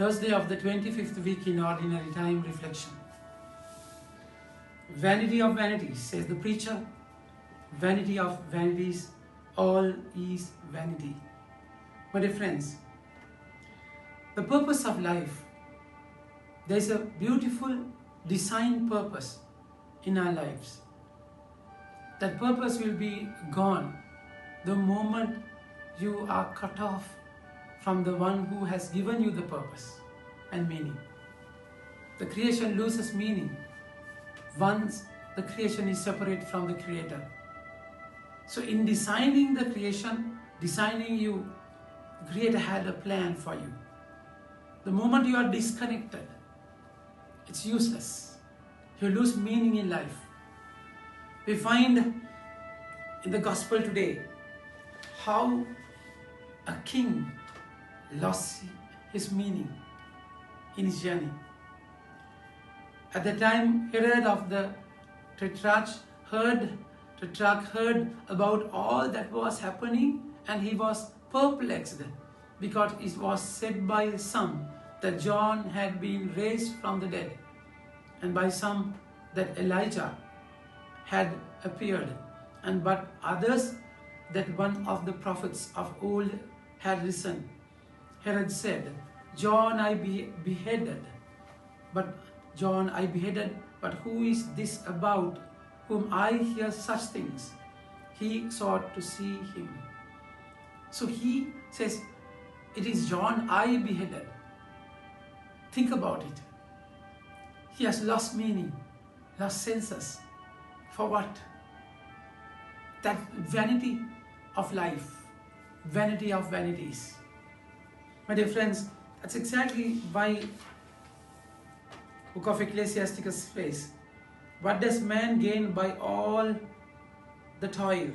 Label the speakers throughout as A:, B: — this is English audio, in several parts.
A: Thursday of the 25th week in Ordinary Time Reflection. Vanity of vanities, says the preacher. Vanity of vanities, all is vanity. My dear friends, the purpose of life, there is a beautiful design purpose in our lives. That purpose will be gone the moment you are cut off from the one who has given you the purpose and meaning. The creation loses meaning once the creation is separate from the Creator. So in designing the creation, designing you, the Creator had a plan for you. The moment you are disconnected, it's useless. You lose meaning in life. We find in the gospel today how a king lost his meaning in his journey. At the time, Herod of the Tetrarch heard about all that was happening, and he was perplexed because it was said by some that John had been raised from the dead, and by some that Elijah had appeared, and but others that one of the prophets of old had risen. Herod said, John I beheaded, but who is this about whom I hear such things? He sought to see him. So he says, it is John I beheaded. Think about it. He has lost meaning, lost senses. For what? That vanity of life, vanity of vanities. My dear friends, that's exactly why Book of Ecclesiasticus says, what does man gain by all the toil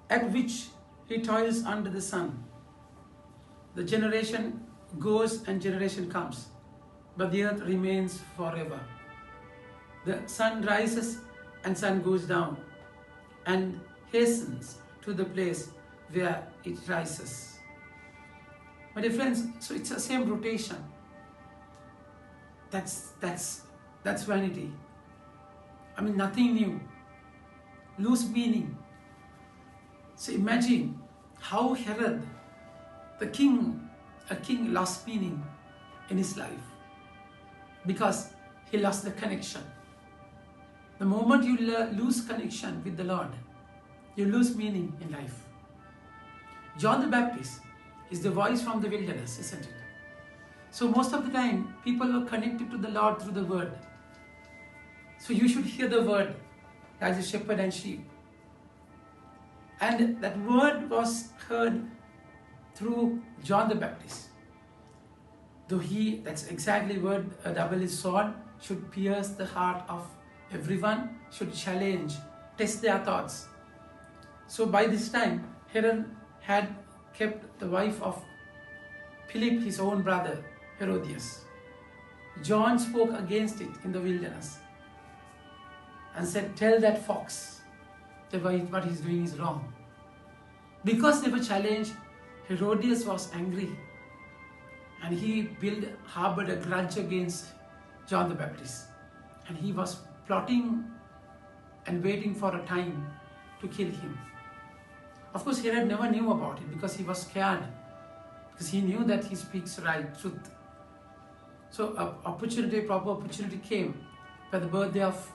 A: at which he toils under the sun? The generation goes and generation comes, but the earth remains forever. The sun rises and sun goes down and hastens to the place where it rises. My dear friends, so it's the same rotation. That's vanity. I mean, nothing new. Lose meaning. So imagine how Herod, a king lost meaning in his life because he lost the connection. The moment you lose connection with the Lord, you lose meaning in life. John the Baptist is the voice from the wilderness, isn't it? So most of the time, people were connected to the Lord through the word. So you should hear the word as a shepherd and sheep. And that word was heard through John the Baptist. Though that's exactly word, a double-edged sword should pierce the heart of everyone, should challenge, test their thoughts. So by this time, Herod had kept the wife of Philip, his own brother, Herodias. John spoke against it in the wilderness and said, tell that fox that what he's doing is wrong. Because they were challenged, Herodias was angry and he harbored a grudge against John the Baptist. And he was plotting and waiting for a time to kill him. Of course, Herod never knew about it because he was scared, because he knew that he speaks right truth. So proper opportunity came for the birthday of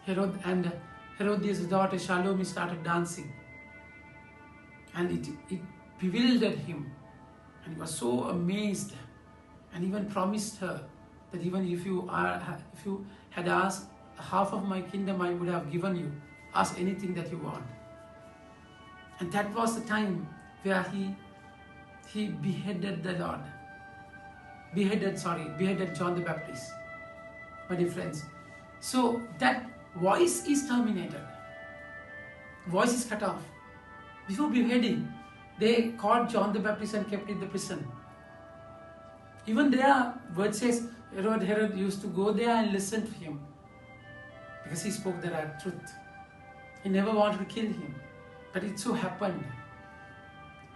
A: Herod, and Herodias' daughter Salome started dancing. And it bewildered him, and he was so amazed, and even promised her that even if you had asked half of my kingdom, I would have given you. Ask anything that you want. And that was the time where he beheaded the Lord. Beheaded John the Baptist. My dear friends. So that voice is terminated. Voice is cut off. Before beheading, they caught John the Baptist and kept him in the prison. Even there, word says, Herod used to go there and listen to him because he spoke the right truth. He never wanted to kill him. But it so happened,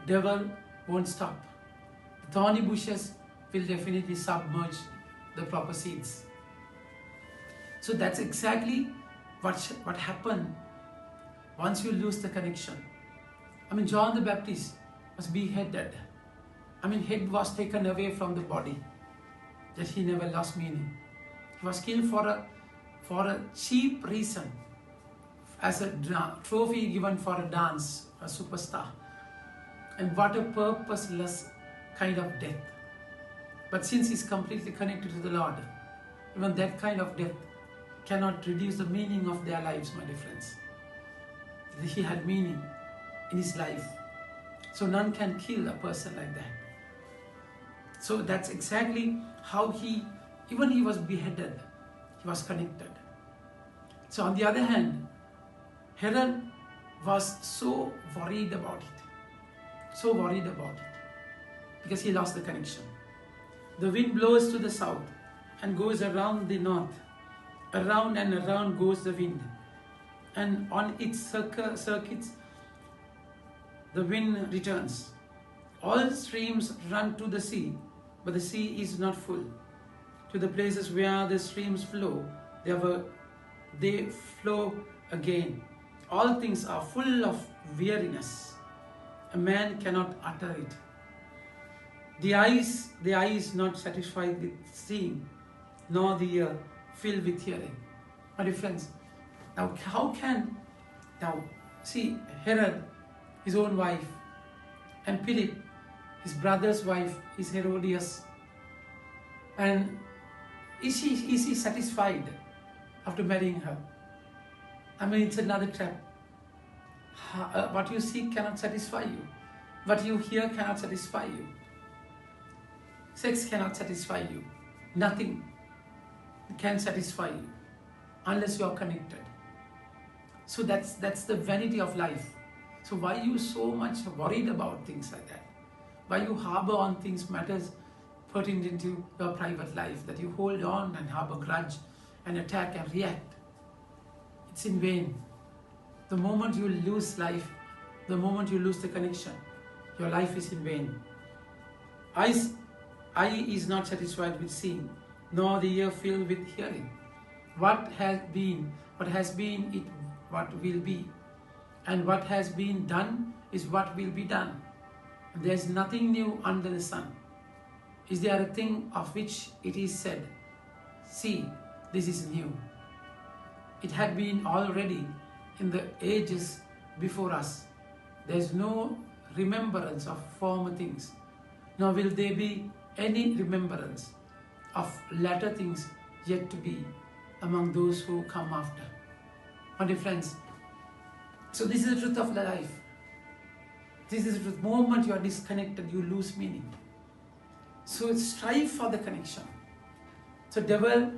A: devil won't stop. Thorny bushes will definitely submerge the proper seeds. So that's exactly what happened once you lose the connection. John the Baptist was beheaded. Head was taken away from the body, that he never lost meaning. He was killed for a cheap reason, as a trophy given for a dance, a superstar. And what a purposeless kind of death. But since he's completely connected to the Lord, even that kind of death cannot reduce the meaning of their lives, my dear friends. He had meaning in his life. So none can kill a person like that. So that's exactly how he was beheaded, he was connected. So on the other hand, Herod was so worried about it, because he lost the connection. The wind blows to the south and goes around the north. Around and around goes the wind, and on its circuits the wind returns. All streams run to the sea, but the sea is not full. To the places where the streams flow, they flow again. All things are full of weariness. A man cannot utter it. The eye is not satisfied with seeing, nor the ear filled with hearing. My dear friends, now see Herod, his own wife, and Philip, his brother's wife, is Herodias. And is he satisfied after marrying her? It's another trap. What you see cannot satisfy you. What you hear cannot satisfy you. Sex cannot satisfy you. Nothing can satisfy you unless you are connected. So that's the vanity of life. So why are you so much worried about things like that? Why you harbor on things, matters pertinent to your private life, that you hold on and harbor grudge and attack and react? It's in vain. The moment you lose life, the moment you lose the connection, your life is in vain. Eye is not satisfied with seeing, nor the ear filled with hearing. What has been, what will be. And what has been done is what will be done. There is nothing new under the sun. Is there a thing of which it is said, see, this is new? It had been already in the ages before us. There is no remembrance of former things, nor will there be any remembrance of latter things yet to be among those who come after. My dear friends, so this is the truth of the life. This is the truth. The moment you are disconnected, you lose meaning. So strive for the connection. So devil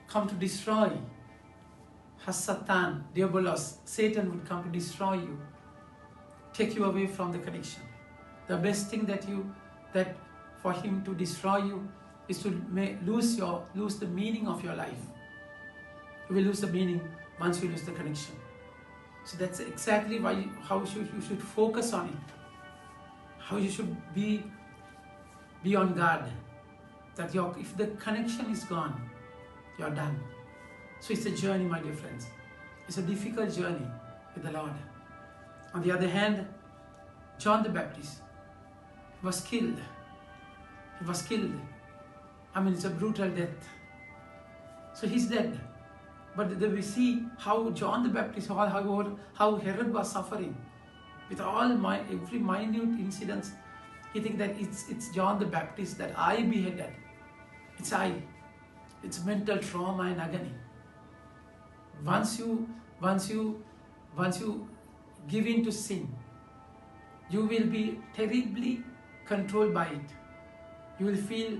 A: come to destroy. Hasatan, Diabolos, Satan would come to destroy you, take you away from the connection. The best thing that for him to destroy you is to lose the meaning of your life. You will lose the meaning once you lose the connection. So that's exactly how you should focus on it. How you should be on guard. That if the connection is gone, you're done. So it's a journey, my dear friends. It's a difficult journey with the Lord. On the other hand, John the Baptist was killed. He was killed. It's a brutal death. So he's dead. But we see how John the Baptist, how Herod was suffering. With every minute incidents, he thinks that it's John the Baptist that I beheaded. It's I. It's mental trauma and agony. Once you give in to sin, you will be terribly controlled by it. You will feel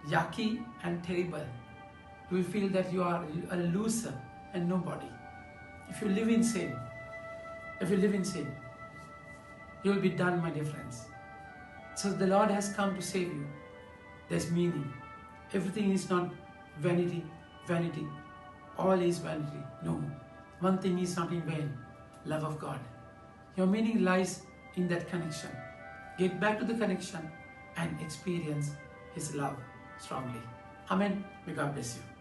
A: yucky and terrible. You will feel that you are a loser and nobody. If you live in sin, you will be done, my dear friends. So the Lord has come to save you. There's meaning. Everything is not vanity. All is vanity. No. One thing is not in vain. Love of God. Your meaning lies in that connection. Get back to the connection and experience His love strongly. Amen. May God bless you.